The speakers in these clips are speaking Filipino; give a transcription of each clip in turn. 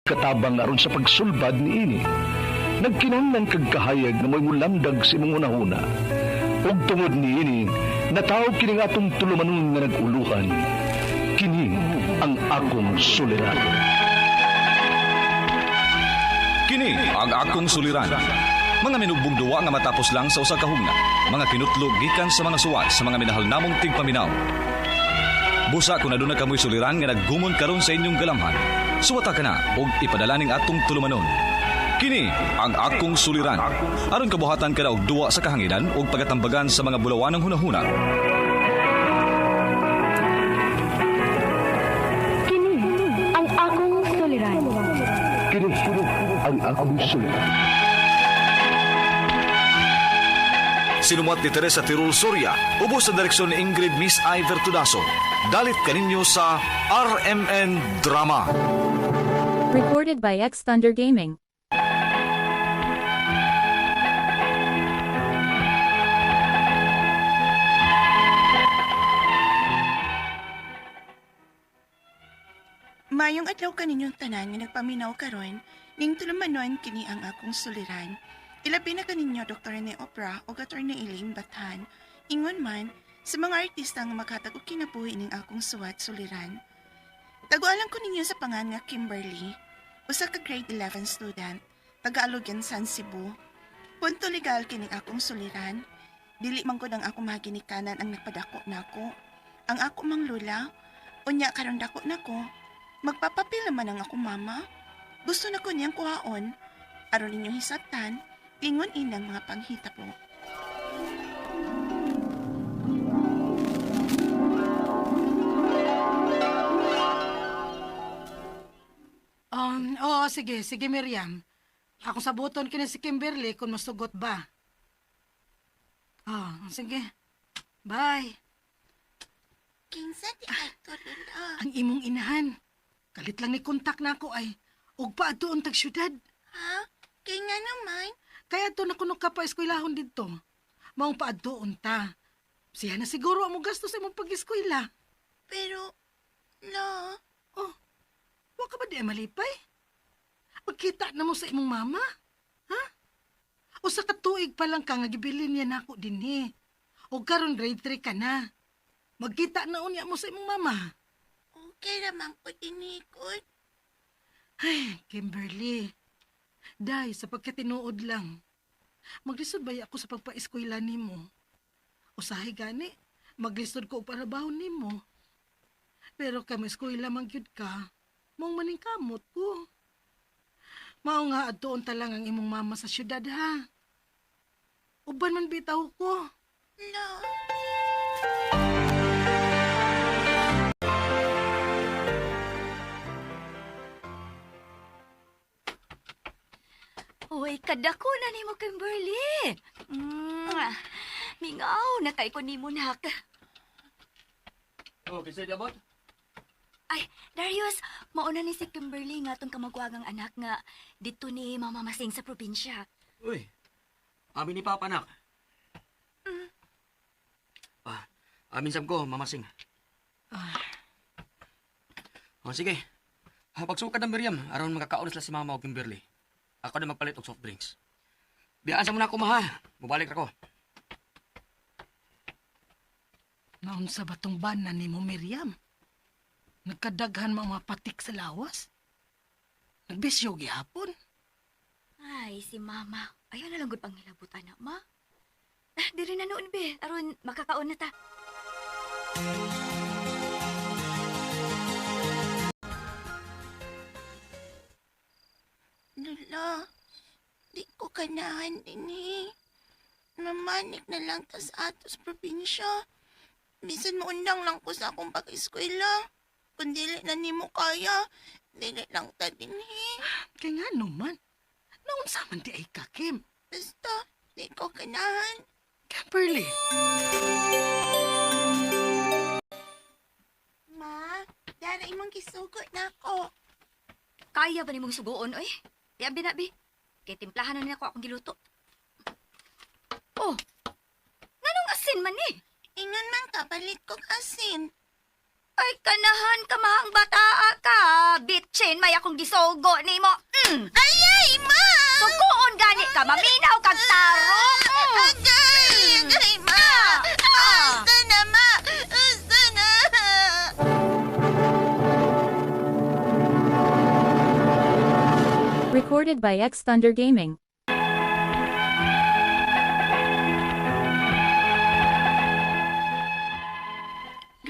katabang aron sa pagsulbad ni ini. Nagkinahanglan kag kahayag na mo'y mulamdag sa imong unahuna. Ug tungod ni ini, natawag kini nga atong tulumanon nga nag-uluhan. Kini ang akong suliran. Kini ang akong suliran. Mga minugbong duwa nga matapos lang sa usa ka hugna. Mga kinutlog gikan sa mga suwat sa mga minahal namong tigpaminaw. Busa kung aduna kamoy suliran nga naggumon karon sa inyong galamhan. Suwata ka na og ipadala ning atong tulumanon. Kini ang akong suliran. Aron kabuhatan ka na og duwa sa kahanginan og pagatambagan sa mga bulawanang hunahuna. Kini ang akong suliran. Kini ang akong suliran. Sinumat ni Teresa Tirul Soria, ubos sa direksyon ni Ingrid Miss Iver Tudaso. Dalit kaninyo sa RMN Drama. Recorded by X Thunder Gaming. Mayong adlaw kaninyong tanan nga nagpaminaw karon, ning tulumanon kini ang akong suliran. Ilabi na kaninyo Dr. Rene Opera o Attorney Elaine Bathan, ingon man sa mga artista nga maghatag og kinabuhi ning akong suwat suliran. Tagualan ko ninyo sa pangan nga Kimberly, usa ka grade 11 student, taga-Alogan, San Cebu. Punto legal kini akong suliran. Dili man gud ang akong maginikanan ang nagpadako nako. Ang ako mang lula, unya karon dako nako. Magpapapil naman ang akong mama. Gusto na ko niyang kuhaon. Aron ninyong hisabtan, ingon inang mga panghita po. Sige Miriam. Ako sabuton kini si Kimberly kung masugot ba. Sige. Bye. Kinsa di ato lula? Ang imong inahan. Kalit lang ni kontak na ako ay. Ug pa ato untag syudad. Ha? Kaya nga naman. Kaya to na kuno ka pa eskwelahon dito. Maong pa ato unta. Siya na siguro ang gasto sa imong pag-eskwela. Pero, la, Wa ka ba di malipay? Pagkita na mo sa imong mama? Ha? O sa katuig pa lang ka nga gibilin niya nako dinhi. O karon grade 3 ka na. Magkita na unya mo sa imong mama. okay naman po inikot. Ay, Kimberly. Day, sa pagkatinuod lang. Maglisod ba ako sa pagpa-eskwela nimo? Usahay gani, maglisod ko para bahon nimo. Pero kay eskwela man gyud ka, mong maningkamot ko. Mao nga adtoon ta lang ang imong mama sa syudad ha. Uban man bitaw ko. La, Uy, kadako na ni mo, Kimberly. Mingaw na kay ko ni mo nak. Kasi di abot? Ay, Darius, mauna ni si Kimberly nga tong kamagwagang anak nga dito ni Mama Masing sa probinsya. Uy, amin ni Papa, anak. Amin sab ko, mamasing. Sige. Pagsukad ng Miriam, aron makakaon sila si Mama o Kimberly. Ako na magpalit og soft drinks. Biyaan sa muna ako, maha. Mubalik ako. Naon sa batong banan ni mo, Miriam? Nagkadaghan mga patik sa lawas? Nagbisyo gihapon? Ay, si Mama. Ayaw na lang gud pang hilabutan na, Ma. Diri na noon, be. Aron makakaon na ta. lula, di ko kanahan din eh. Mamanik na lang ta sa atos probinsya. Bisan maundang lang ko sa akong pag-eskwela. Kung dili na nimo kaya, dili lang ta din eh. Kaya nga naman. Naon sa man di ay kakim. Basta, di ko kanahan. Kimberly. Ma, dara imong gisugot na ako. Kaya ba ni mong sugoon, oy? Di abi na, be. Kay timplahan na niya ako akong giluto. Oh, nanong asin man eh. Ingon man ka, palit kong asin. Ay, kanahan ka mahang bataa ka. Bitchin, may akong gisogo ni mo. Ayay, ma! Sukuon gani ka, maminaw kag taro. Agay, ma! Basta na, ma! Basta na! Recorded by X Thunder Gaming.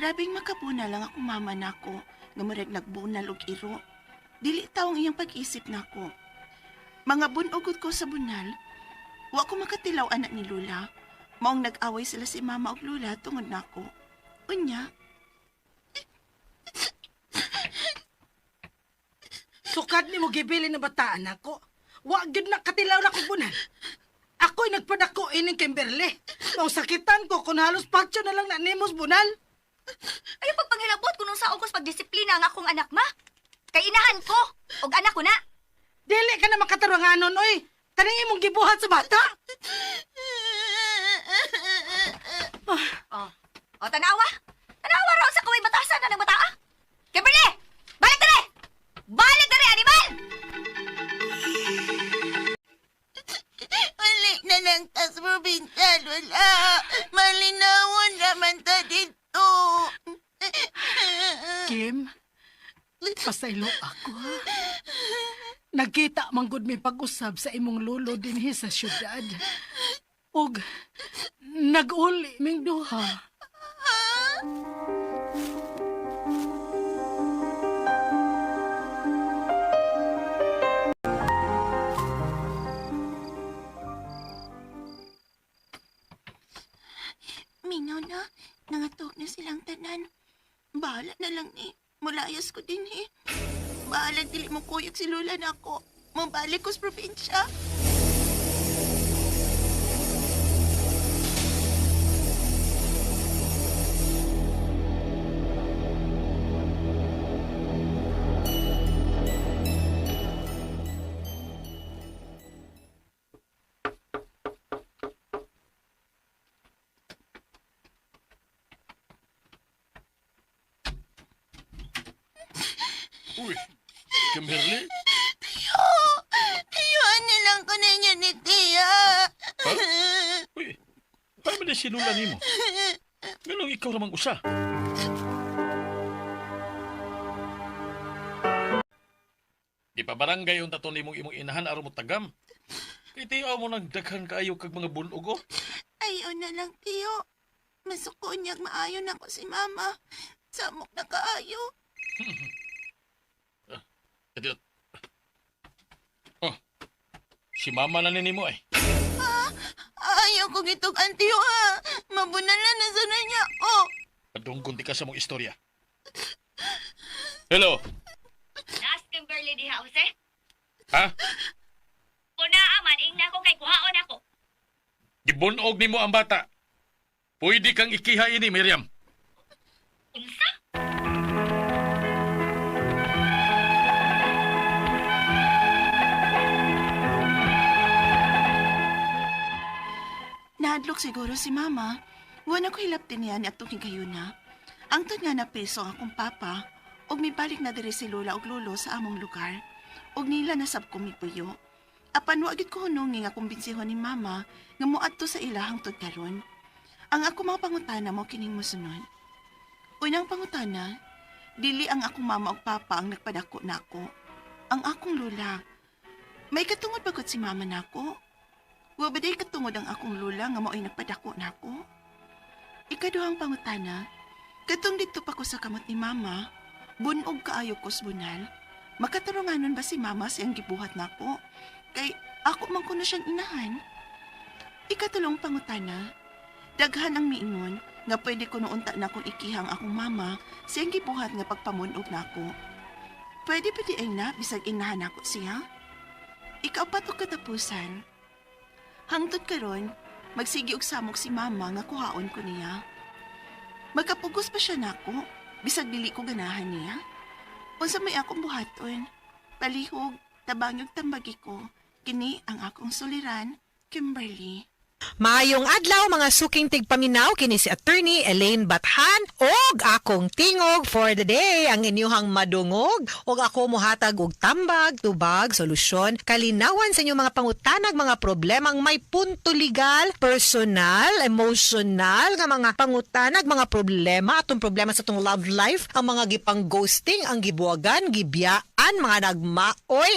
Grabing makabuna lang ako mama nako, nga murag nagbunal og iro. Dili taong iyang pag-isip nako. Mga bunugod ko sa bunal, wa ko makatilaw anak ni Lula. Maong nag-away sila si mama og Lula tungod nako. Unya, Sukad ni mo gibili na bataan ako. Wa gyud na katilaw na kong bunan. Ako'y nagpadako ining Kimberly. Nung sakitan ko kung halos patyo na lang na nimos bunal. Ayaw pagpanghilabot kung nung sa ugos pagdisiplina ang akong anak ma. Kay inahan ko, og anak ko na. Dili ka na makataranganon, oy. Kaning imong gibuhat sa bata. O, tanawa. Tanawa raw sa kaway batasan na ng bataa. Kimberly! Balik dali! Balik dali, animal! Balik na lang ta sa probinsya, Lula. Malinawon naman ta dito. Kim, pasaylo ako, ha? Nagkita manggod mi pag-usab sa imong lolo dinhi sa syudad. Og nag-uli ming duha. Minaw na, nangatok na silang tanan. Bahala na lang ni, mulayas ko din eh. Bahala dili mo kuyog si Lula na ako. Mabalik ko sa probinsya. Uy, Kimberly? Tiyuan nilang ko ninyo ni Tia. Ha? Uy, paano na sinula ni mo? Ganun ikaw namang usa. Di pa barangay yung tato ni mong imong inahan aron mo tagam. Kay tiyaw mo nang daghan kaayo kag mga bunog oh. Ayaw na lang, Tiyo. Masuko niyag maayo na ko si Mama. Samok na kaayo. Adiot. Oh, si mama na nini mo eh. Ayaw ko gitog Tiyo ha. Mabunalan na sana niya ako. Padungkon ti ka sa mong istorya. Hello? Nas Kimberly di hause? Ha? Una aman, ingna ko kay kuhaon ako. Gibunog ni mo ang bata. Pwede kang ikiha ini, Miriam. Unsa? Nahadlok siguro si Mama. Wala ko hilaptin niya ni atong higayuna. Ang tod nga na peso ang akong papa, og mibalik na diri si Lola og Lolo sa among lugar. Og nila nasab ko mipuyo. Apan wagit ko hunong nga kumbensihon ni Mama nga moadto sa ila hangtod karon. Ang ako mga pangutana mo kining mosunod. Unang pangutana, dili ang akong mama og papa ang nagpadako nako. Ang akong Lola. May katungod bagot si Mama nako. Wa ba day katungod ang akong lula nga mao'y nagpadako na ako? Ikaduhang pangutana, katong dito pa ko sa kamot ni Mama, bunog kaayo ko sa bunal, makatarunganon ba si Mama siyang gibuhat na ako? Kay ako man kuno siyang inahan. Ikatulong pangutana, daghan ang miingon nga pwede ko nounta na akong ikihang akong Mama siyang gibuhat nga pagpamunog na ako. Pwede pwede ay na bisag inahan ako siya? Ikaw pa to katapusan. Hangtod karon, magsigi og samok si Mama nga kuhaon ko niya. Magkapugos pa siya nako, bisag dili ko ganahan niya. Unsa may akong buhaton, palihog, tabangog tambagi ko, kini ang akong suliran, Kimberly. Maayong adlaw mga suking tigpaminaw kini si Attorney Elaine Bathan og akong tingog for the day ang inyuhang madungog og ako mohatag og tambag, tubag, solusyon, kalinawan sa inyong mga pangutanag mga problemang may punto legal, personal, emotional nga mga pangutanag, mga problema atong problema sa atong love life, ang mga gipang ghosting, ang gibuwagan, gibiyaan, mga nagmaoy,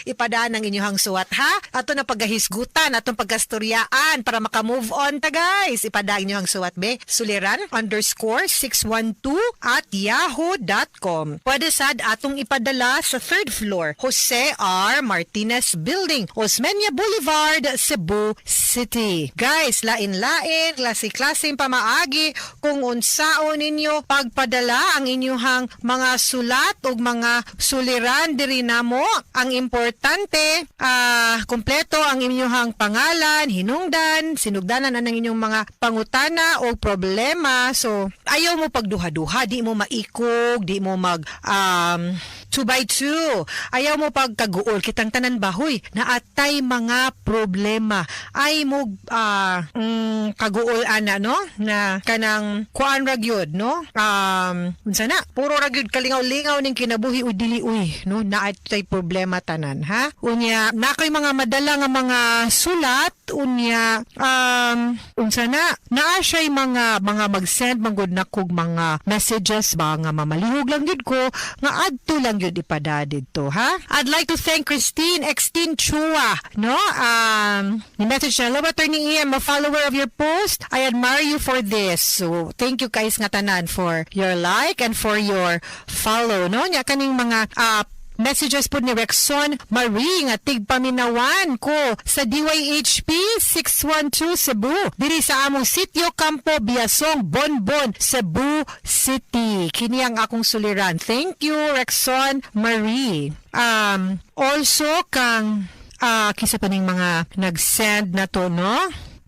ipadaan ang inyuhang suwat ha. Ato na paggahisgutan, atong pagkastoryaan para maka-move on ta guys. Ipadaan inyuhang suwat be. Suliran_612@yahoo.com. Pwede sad atong ipadala sa 3rd floor, Jose R. Martinez Building, Osmeña Boulevard, Cebu City. Guys, lain-lain, klase-klaseng pamaagi kung unsaon ninyo pagpadala ang inyuhang mga sulat o mga suliran diri namo. Ang importante, kompleto ang inyuhang pangalan, hinungdan, sinugdanan ang inyong mga pangutana o problema. So, ayaw mo pagduha-duha, di mo maikog, di mo mag 2x2. Ayaw mo pagkaguol, kitang tanan bahoy, na atay mga problema. Ay mo kaguol ana, no? Na kanang kuan ragyod, no? Unsa na? Puro ragyod kalingaw-lingaw ning kinabuhi o dili uy, no? Na atay problema tanan, ha? Unya, na kay mga madala nga mga sulat, unya, unsa na? Naa siya'y mga mag-send manggod na kog mga messages ba nga mamalihog lang gid ko nga adto lang yun ipada dito, ha? I'd like to thank Christine Chua, no? Ni message siya, hello, Attorney Ian, a follower of your post. I admire you for this. So, thank you guys nga tanan for your like and for your follow, no? Nya kaning mga messages po ni Rexon Marie nga tigpaminawan ko sa DYHP 612 Cebu diri sa among sitio Campo Biasong, Bonbon, Cebu City. Kini ang akong suliran. Thank you, Rexon Marie. Also kang kisa pa ning mga nag-send na to, no?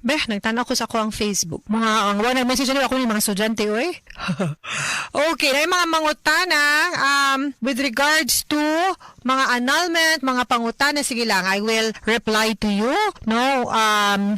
Nagtanaw ko sa ako ang Facebook. Ang nag-message na ako ng mga estudyante, oy. Okay, na yung mga mangutana, with regards to mga annulment, mga pangutana, sige lang, I will reply to you, no,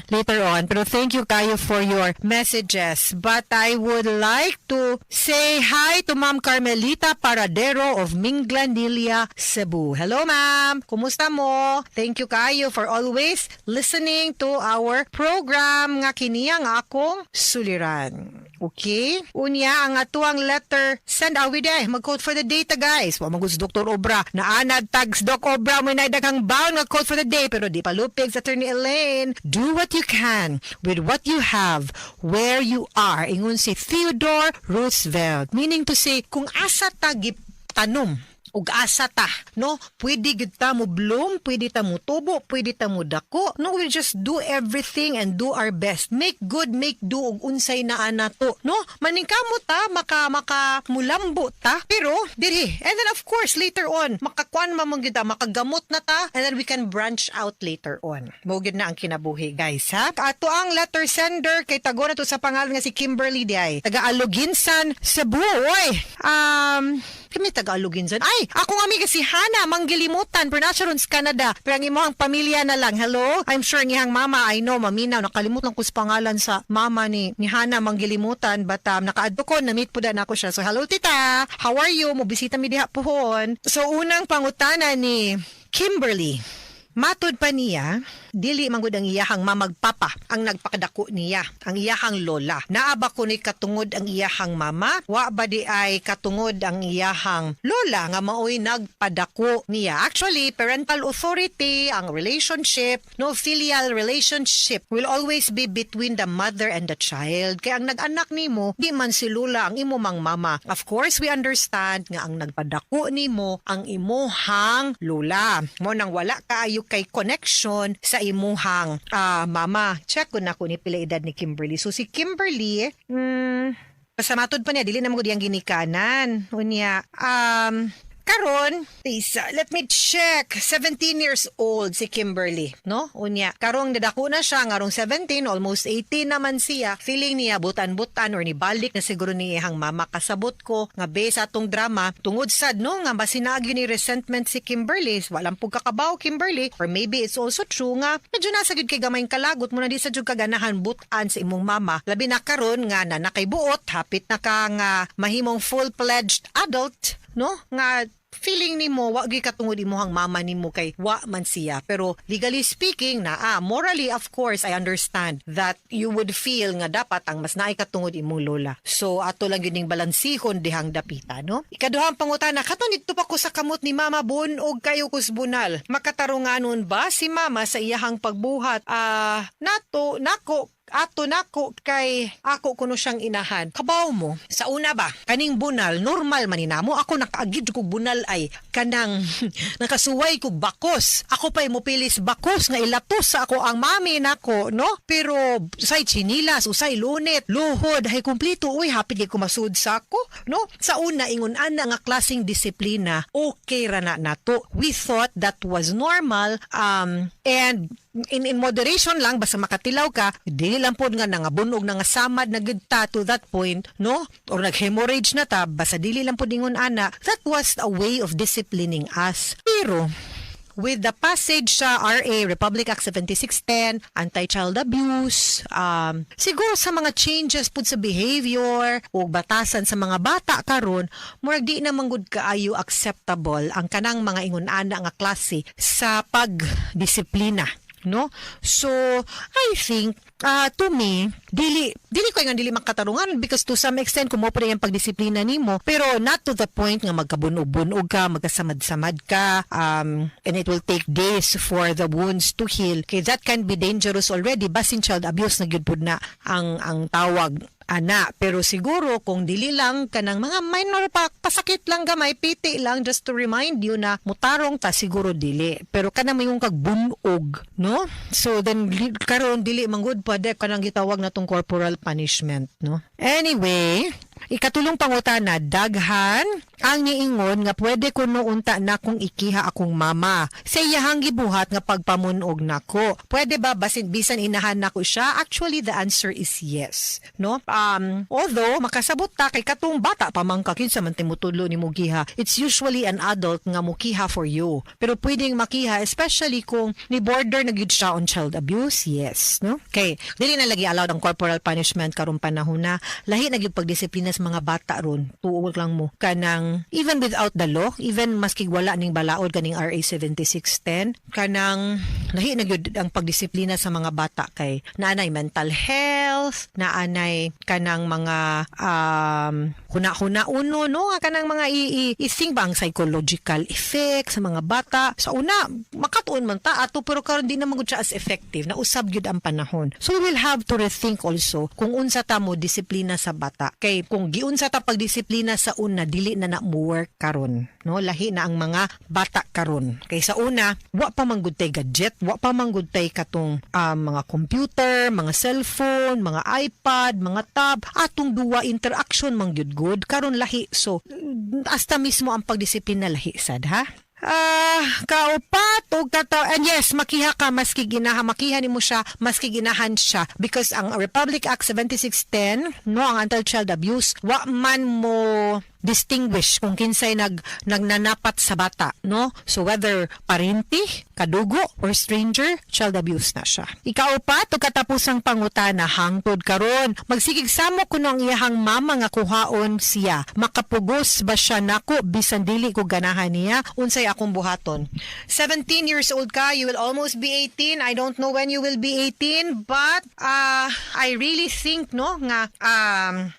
later on. Pero thank you kayo for your messages. But I would like to say hi to Ma'am Carmelita Paradero of Minglanilla, Cebu. Hello, ma'am. Kumusta mo? Thank you kayo for always listening to our program nga kiniya nga akong suliran. Okay? Unya, ang atuang letter send away day. Mag-quote for the day ta guys. Wa magus Dr. Obra. Naanad tags Doc Obra mo na daghang bound nga quote for the day. Pero di palupig sa Attorney Elaine. Do what you can with what you have where you are. Ingon si Theodore Roosevelt. Meaning to say, kung asa ta tanom ug asa ta, no? Pwede gid ta mo bloom, pwede ta mo tubo, pwede ta mo dako. No, we just do everything and do our best. Make good, make do ug unsay naa nato, no? Maningkamot ta, maka mulambo ta, pero diri. And then of course, later on, makakuan mamong gid ta, makagamot na ta, and then we can branch out later on. Mo gid na ang kinabuhi, guys, ha? Ato ang letter sender kay tago na to sa pangalan nga si Kimberly Diay. Taga Aluginsan, Cebu. Oy. Kami taga Aluginsan. Ay, ako nga amiga si Hana Manggilimutan, Pernasarons, Canada. Pero ang imong pamilya na lang. Hello? I'm sure ang ihang mama, I know, maminaw. Nakalimutan ko sa pangalan sa mama ni Hana Manggilimutan. But naka-adto ko, na-meet po na ako siya. So, hello tita, how are you? Mubisita mi diha pohon. So, unang pangutana ni Kimberly. Matod pa niya, dili manggod ang iyahang mamagpapa ang nagpakadako niya, ang iyahang lola. Naaba ko ni katungod ang iyahang mama, wa ba di ay katungod ang iyahang lola nga maoy nagpadako niya. Actually, parental authority, ang relationship, no, filial relationship will always be between the mother and the child. Kaya ang nag-anak nimo, di man si lola ang imo mang mama. Of course, we understand nga ang nagpadako nimo ang imuhang lola. Mo nang wala kaayo kay connection sa imuhang mama. Check ko na kung ni pila edad ni Kimberly. So si Kimberly, pasamatod pa niya, dili na mo diyang ginikanan. Unya, karon, Lisa, let me check. 17 years old si Kimberly, no? Unya, karong nadako na siya, ngarong 17, almost 18 naman siya. Feeling niya butan-butan or nibalik na siguro ni iyang mama. Kasabot ko nga base atong drama, tungod sad no nga basinagyo ni resentment si Kimberly. Walang pug kakabaw Kimberly, or maybe it's also true nga medyo nasa gyud kay gamayng kalagot mo na di sa jud kaganahan butan sa imong mama. Labi na karon nga na nakaybuot, hapit na ka nga mahimong full-fledged adult, no? Nga feeling nimo wa gyud katungod imong mama nimo kay wa man siya, pero legally speaking morally of course I understand that you would feel nga dapat ang mas naay katungod imong lola. So ato lang gyud ning balansihon dihang dapita, no? Ikaduhang pangutana, kato nidto pa ko sa kamot ni mama bunog kayo kusbunal, makatarunganon ba si mama sa iyahang pagbuhat nako kay ako kuno siyang inahan. Kabaw mo, sa una ba, kaning bunal, normal maninamo. Ako nakaagid ko bunal ay kanang nakasuway ko bakos. Ako pa'y mupilis bakos nga ilatos sa ako ang mami nako, no? Pero usay chinilas, usay lunit, luhod, hay kumplito, uy, hapit ko masud sa ako, no? Sa una, ingon ana nga klaseng disiplina, okay ra na nato. We thought that was normal, and in moderation lang, basta makatilaw ka, di lang po nga nangabunog, nangasamad, nagita to that point, no? Or nag-hemorrhage na ta, basta dili lang po dingon ana. That was a way of disciplining us. Pero, with the passage sa RA, Republic Act 7610, anti-child abuse, siguro sa mga changes po sa behavior o batasan sa mga bata karon, murag di na manggod kaayo acceptable ang kanang mga ingon-ana nga klase sa pagdisiplina. No? So, I think, to me, dili ko nga dili makatarungan because to some extent, kung mo pa yung pagdisiplina nimo, pero not to the point nga magkabunog-bunog ka, magkasamad-samad ka, and it will take days for the wounds to heal. Okay, that can be dangerous already. Basin child abuse na gyud pud na ang tawag ana. Pero siguro kung dili lang kanang mga minor pasakit lang gamay, piti lang just to remind you na mutarong ta, siguro dili. Pero kanang mayong kagbunog, no? So then karon dili manggod pwede kanang gitawag natong corporal punishment, no? Anyway, ikatulong pangutana, daghan ang niingon nga pwede ko unta na kung ikiha akong mama. Sa iyahang gibuhat nga pagpamunog nako. Pwede ba basin bisan inahan nako siya? Actually, the answer is yes. No? Although, makasabot ta kay katong bata pa man ka kinsa man timutulo ni mo giha. It's usually an adult nga mukiha for you. Pero pwedeng makiha, especially kung ni border na gyud siya on child abuse, yes. No? Okay. Dili na lagi allowed ang corporal punishment karong panahon na. Lahi na gyud pagdisiplina sa mga bata ron. Tuog lang mo kanang even without the law, even maski wala ning balaod kaning RA 7610, kanang lahi na gyud ang pagdisiplina sa mga bata kay naanay mental health, naanay kanang mga huna-huna uno, no, kanang mga ising bang psychological effect sa mga bata. Sa una makatuon man ta ato, pero karon di na magud siya as effective na usab gyud ang panahon. So we will have to rethink also kung unsa ta mo disiplina sa bata, kay kung giunsa ta pagdisiplina sa una, dili na work karon, no? Lahi na ang mga bata karon. Kay sa una, wa pa manggud tay gadget, wa pa manggud tay katong mga computer, mga cellphone, mga iPad, mga tab, atong duwa interaction mangyud good karon lahi. So hasta mismo ang pagdisiplina lahi sad, ha? Kaupat o kataw, and yes, makiha ka maski ginaha, makiha nimo siya maski ginahan siya, because ang Republic Act 7610, no, ang anti-child abuse, wa man mo distinguish kung kinsay nagnanapat sa bata, no? So whether parenti, kadugo, or stranger, child abuse na siya. Ikaupat o katapusang pangutana hangtod karon, magsigig samo kuno ang iyahang mama nga kuhaon siya, makapugos ba siya nako bisan dili ko ganahan niya, unsay akong buhaton. 17 years old ka, you will almost be 18. I don't know when you will be 18, but I really think, no, nga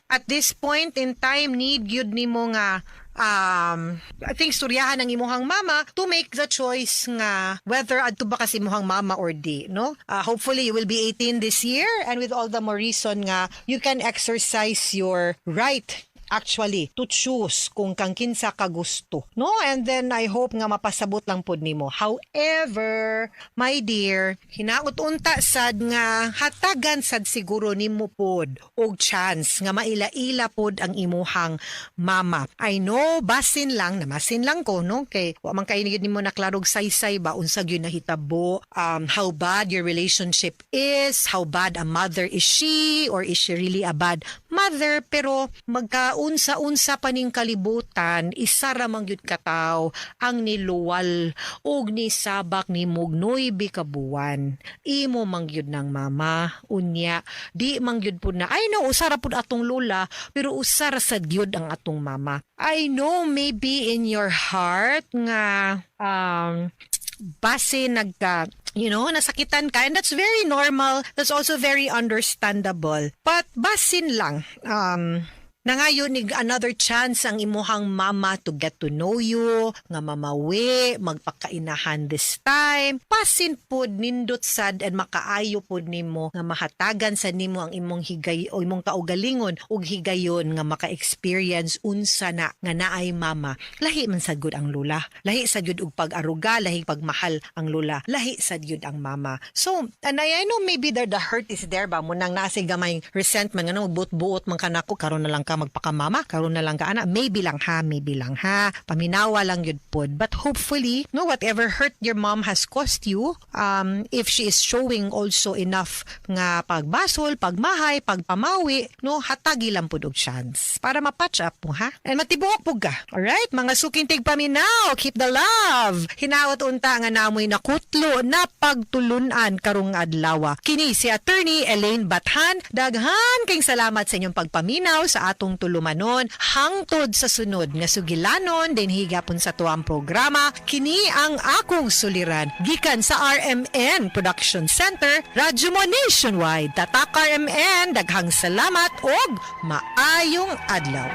at this point in time, need gyud nimo nga I think suryahan ang imuhang mama to make the choice nga whether adto ba kasi imuhang mama or di, no? Hopefully you will be 18 this year, and with all the more reason nga you can exercise your right actually to choose kung kang kinsa ka gusto, no? And then I hope nga mapasabot lang pud nimo. However, my dear, hinaot unta sad nga hatagan sad siguro nimo pod og chance nga maila-ila pod ang imuhang mama. I know basin lang, namasin lang ko, no? Kay wa man kay nimo naklarog saysay ba unsa gyud nahitabo, how bad your relationship is, how bad a mother is she, or is she really a bad mother. Pero magkaunsa-unsa pa ning kalibutan, isa ra man gyud kataw ang niluwal og nisabak ni mugnoy bikabuan. Imo man gyud ng mama, unya di man gyud pud na I know usara pud atong lola, pero usara sad gyud ang atong mama. I know maybe in your heart nga base nagka nasakitan ka, and that's very normal. That's also very understandable. But basin lang, nangayon ni another chance ang imuhang mama to get to know you, nga mamawi, magpakainahan this time. Pasin pod nindot sad and makaayo pod nimo nga mahatagan sa nimo ang imong higay o imong kaugalingon ug higayon nga maka-experience unsa na nga naay mama. Lahi man sad gud ang lula. Lahi sad gud og pag-aruga, lahi pagmahal ang lula. Lahi sad gud ang mama. So, and I know maybe the hurt is there ba mo nang nasi gamay resentment nga buot-buot man kanako karon na lang ka magpakamama, karon na lang ka ana, maybe lang ha, paminawa lang yun pod. But hopefully, no, whatever hurt your mom has caused you, if she is showing also enough nga pagbasol, pagmahay, pagpamawi, no, hatagi lang pod og chance para mapatch up mo, ha? And matibuok po ka. Alright, mga sukintig paminaw, keep the love. Hinaot unta nga namoy nakutlo na pagtulunan karong adlaw. Kini si Attorney Elaine Bathan. Daghan kayong salamat sa inyong pagpaminaw sa atong tulumanon hangtod sa sunod nga sugilanon din higapon sa tuwang programa. Kini ang akong suliran gikan sa RMN Production Center, Radyo Mo Nationwide. Tatak RMN, daghang salamat og maayong adlaw.